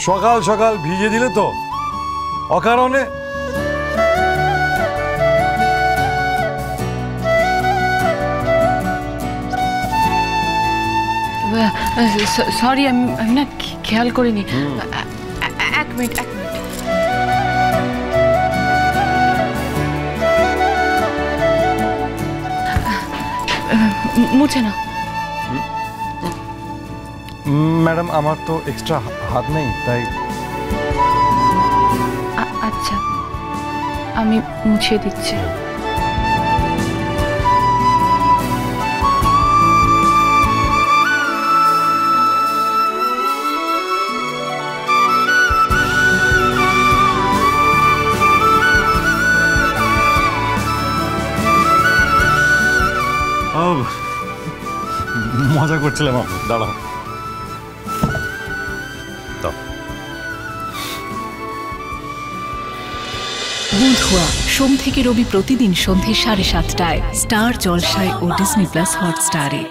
সকাল সকাল ভিজে দিলে তো অকারণে। সরি, আমি না খেয়াল করিনি। এক মিনিট। মুছে না। ম্যাডাম আমার তো এক্সট্রা হাত নেই, তাই। আচ্ছা, আমি মুছিয়ে দিচ্ছি। মজা করছিলাম। দাঁড়াও। বুধুয়া সোম থেকে রবি প্রতিদিন সন্ধ্যে 7:30টায় স্টার জলসায় ও ডিজনি প্লাস হটস্টারে।